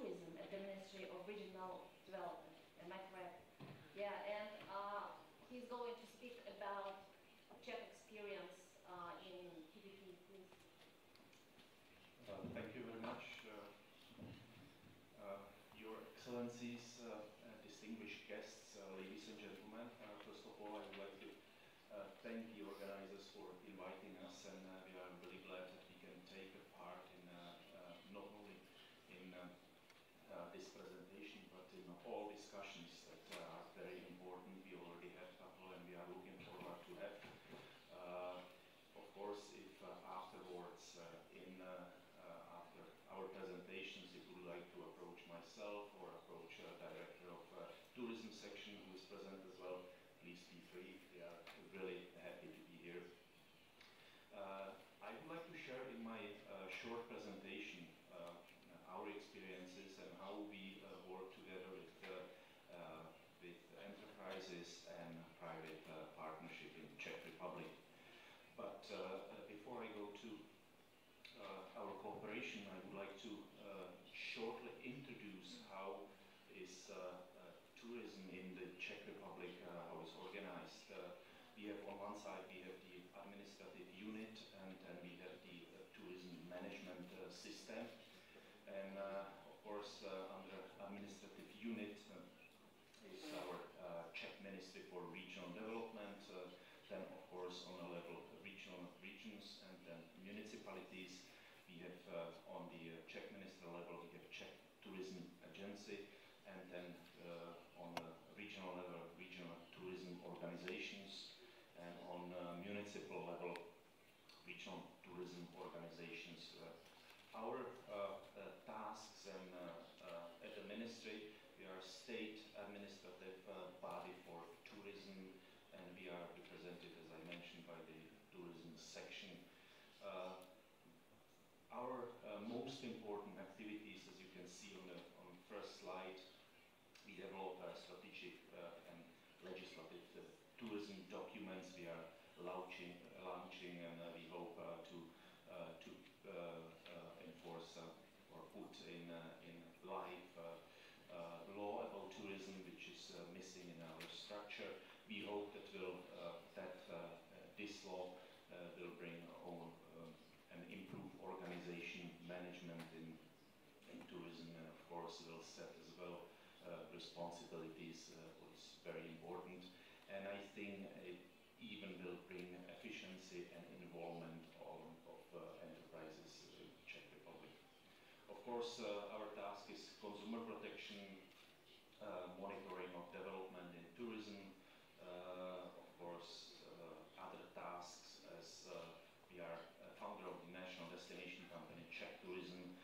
Tourism at the Ministry of Regional Development. Am I correct? Yeah, and he's going to speak about Czech experience in TPP, please. Thank you very much. Your Excellencies, distinguished guests, ladies and gentlemen, first of all I would like to thank the organizers for inviting us, and we are really glad that we can take a part in not only in this presentation but in all discussions that are very important. We already have a couple and we are looking forward to have. Of course, if afterwards, after our presentations, if you would like to approach myself or approach Director of Tourism Section who is present as well, please be free. We are really happy to be here. I would like to share in my short presentation our experiences and how we work together with enterprises and private partnership in the Czech Republic. But before I go to our cooperation, I would like to shortly introduce how is tourism in the Czech Republic, how it's organized. We have on one side, we have the administrative unit, and then we have the tourism management system. And of course, under administrative unit is our Czech Ministry for Regional Development. Then, of course, on a level of regions and then municipalities, we have on the Czech Ministry level, we have Czech Tourism Agency, and then on the regional level, regional tourism organizations, and on municipal level, regional tourism organizations. Our tasks and at the ministry, we are a state administrative body for tourism, and we are represented, as I mentioned, by the tourism section. Our most important activities, as you can see on the first slide, we develop strategic and legislative tourism documents. We are launching and we hope to enforce or put in life law about tourism, which is missing in our structure. We hope that this law will bring on an improved organization management in tourism, and of course will set as well responsibilities, which is very important. And I think it even will bring efficiency and involvement of enterprises in the Czech Republic. Of course, our task is consumer protection, monitoring of development in tourism, of course, other tasks as we are a founder of the national destination company Czech Tourism.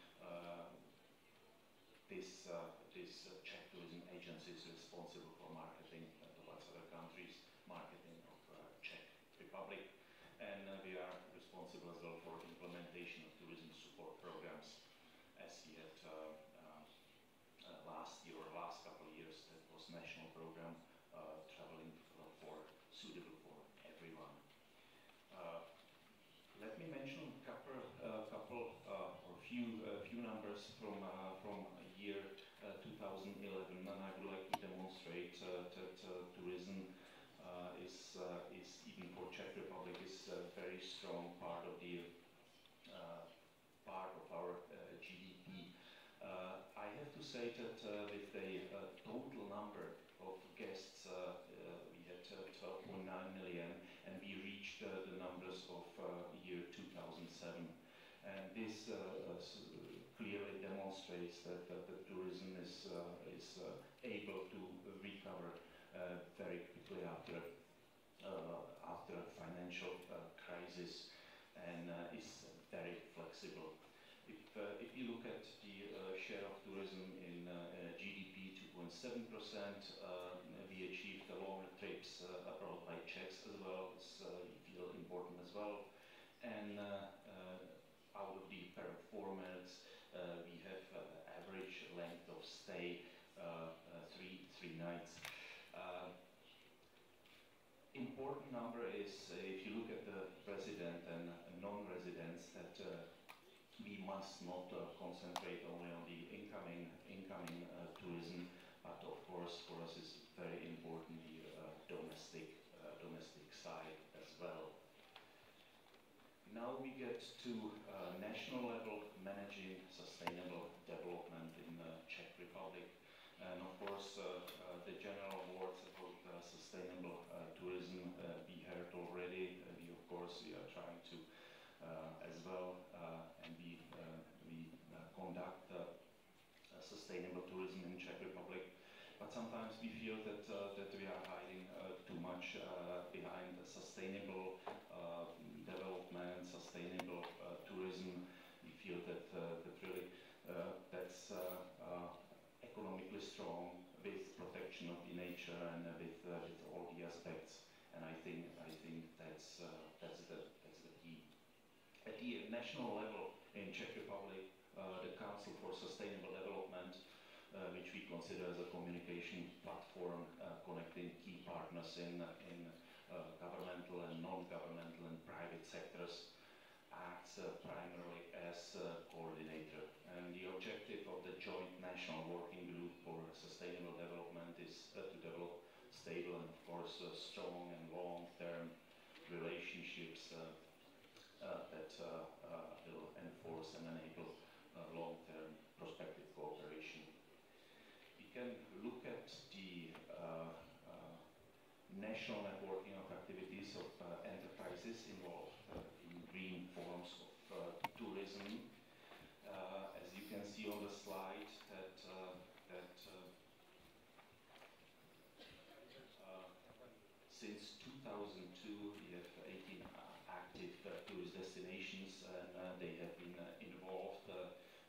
This Czech Tourism Agency is responsible for marketing towards other countries, marketing of Czech Republic, and we are responsible as well for implementation of tourism support programs, as we had last year or last couple of years. That was national program traveling suitable for everyone. Let me mention a few numbers from year 2011, and I would like to demonstrate that tourism is even for Czech Republic is a very strong part of the our GDP. I have to say that with the total number of guests, we had 12.9 million, and we reached the numbers of year 2007. And this clearly demonstrates that the tourism is able to recover very quickly after a financial crisis, and is very flexible. If you look at the share of tourism in GDP, 2.7%, we achieved the longer trips abroad by Czechs as well, it's feel important as well. And out of the performance, we have average length of stay, three nights. Important number is, if you look at the resident and non-residents, that we must not concentrate only on the incoming tourism, but of course for us is very important the domestic side as well. Now we get to national level, managing sustainable development in the Czech Republic. And of course, the general awards about sustainable tourism we heard already. We are trying to as well, and we conduct sustainable tourism in Czech Republic. But sometimes we feel that we are hiding too much behind the sustainable development, sustainable tourism. We feel that really that's economically strong with protection of the nature and with all the aspects. And I think that's the key. At the national level in Czech Republic, the Council for Sustainable Development, which we consider as a communication platform connecting key partners in governmental and non-governmental and private sectors, acts primarily as a coordinator. And the objective of the joint national working group for sustainable development is to develop stable and of course strong and long-term relationships that will enforce and enable long-term prospective cooperation. We can look at the national networking of activities of enterprises involved in green forms of tourism. As you can see on the slide, that since 2002 we have 18 active tourist destinations, and they have been involved,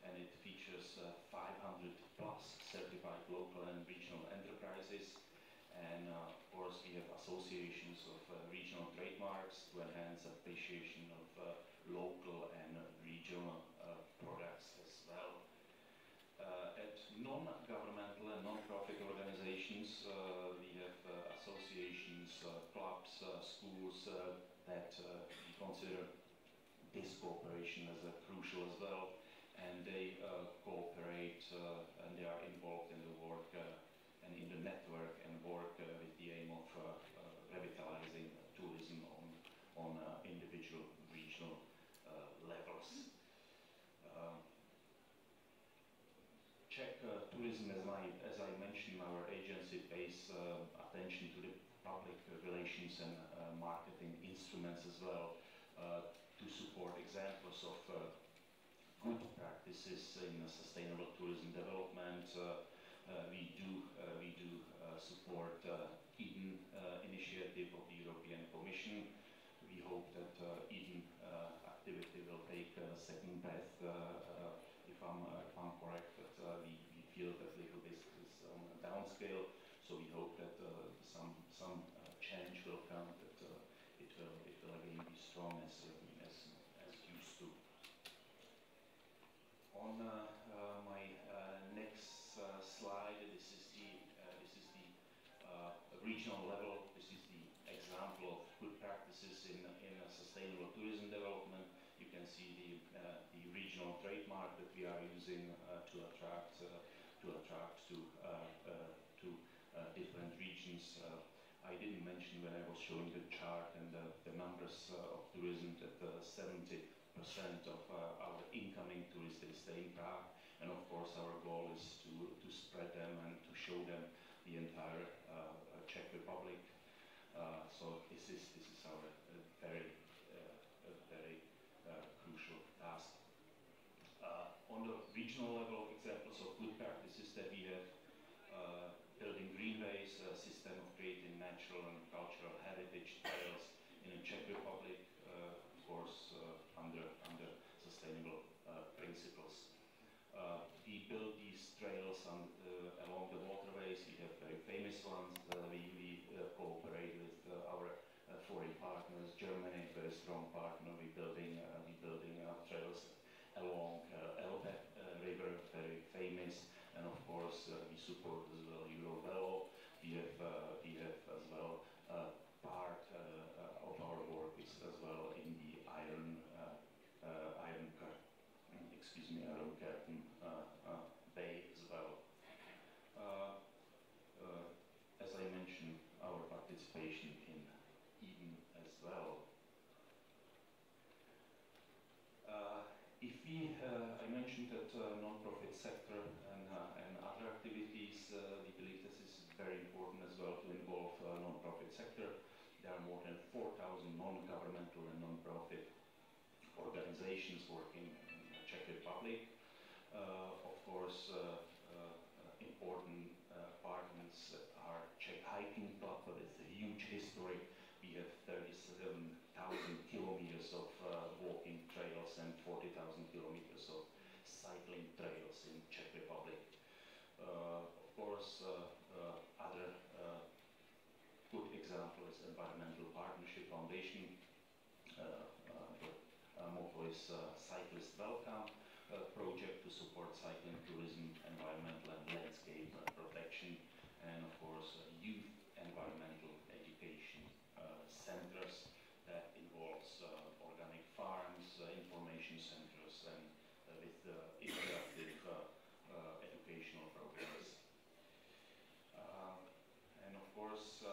and it features 500 plus certified local and regional enterprises. And of course we have associations of regional trademarks to enhance appreciation of local and regional products as well. At non-governmental and non-profit organizations, we have associations, clubs, schools that we consider this cooperation as crucial as well, and they cooperate and they are involved in the work and in the network and work with the aim of revitalizing tourism on individual regional levels. Czech tourism, as I mentioned, our agency pays attention to the public relations and marketing instruments as well to support examples of good practices in sustainable tourism development. We do support Eden initiative of the European Commission. We hope that Eden activity will take a second breath, if I'm correct, but we feel that little bit is on a downscale, so we hope that some change will come, that it will again be strong as used to. On my next slide, this is the regional level. This is the example of good practices in sustainable tourism development. You can see the regional trademark that we are using to attract to different regions. I didn't mention when I was showing the chart and the numbers of tourism that 70% of our incoming tourists they stay in Prague, and of course our goal is to spread them and to show them the entire Czech Republic. So this is our very crucial task. On the regional level, examples of good practices that we have: building greenways, a system of creating natural and cultural heritage trails in the Czech Republic, of course under sustainable principles. We build these trails along the waterways. We have very famous ones. We cooperate with our foreign partners. Germany, very strong partner. We building trails along Elbe River, very famous. And of course, we support as well Eurovelo. We have as well part of our work is as well in the Iron Curtain Bay as well. well. I mentioned that non-profit sector and other activities, we believe this is very important as well to involve non-profit sector. There are more than 4,000 non-governmental and non-profit organizations working in the Czech Republic. Of course, important partners are Czech Hiking Club with a huge history. We have 37,000 kilometers of walking trails and 40,000 kilometers of cycling trails in Czech Republic. Of course, other good example is Environmental Partnership Foundation. The motto is Cyclist Welcome project to support cycling tourism, environmental and landscape protection, and of course youth environmental education centers that involves organic farms, information centers, and with interactive educational programs. And of course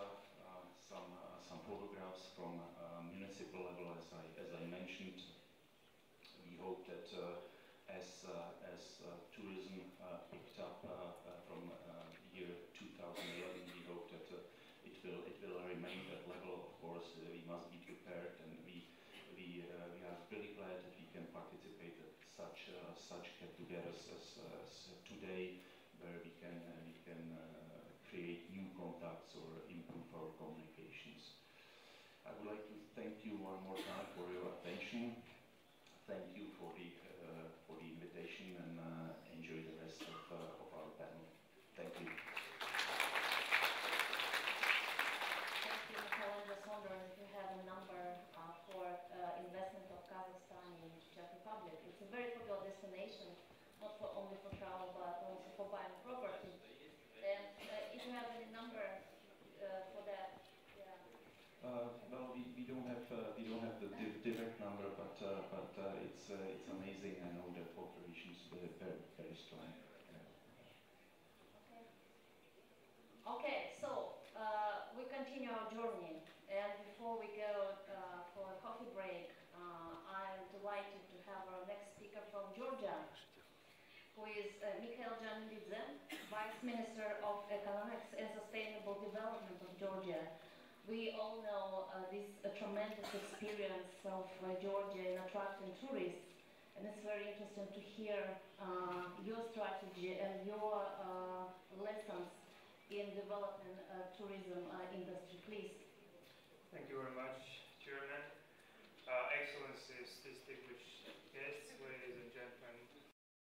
some photographs from municipal level, as I mentioned. We hope that as tourism picked up from year 2011, we hope that it will remain at level. Of course, we must be prepared, and we are really glad that we can participate at such get-togethers as today, where we can create new contacts or improve our communications. I would like to thank you one more time for your attention. Thank you for the invitation, and enjoy the rest of our panel. Thank you. Thank you, Michael. I'm just wondering if you have a number for investment of Kazakhstan in Czech Republic. It's a very popular destination, not only for travel, but also for buying property. And if you have any number for that, yeah. Well, we don't have the direct number, but it's amazing. I know that population is very strong. Okay. Okay. So we continue our journey, and before we go for a coffee break, I'm delighted to have our next speaker from Georgia, who is Mikhail Janilidze, Vice Minister of Economics and Sustainable Development of Georgia. We all know this tremendous experience of Georgia in attracting tourists, and it's very interesting to hear your strategy and your lessons in developing tourism industry. Please. Thank you very much, Chairman. Excellencies, distinguished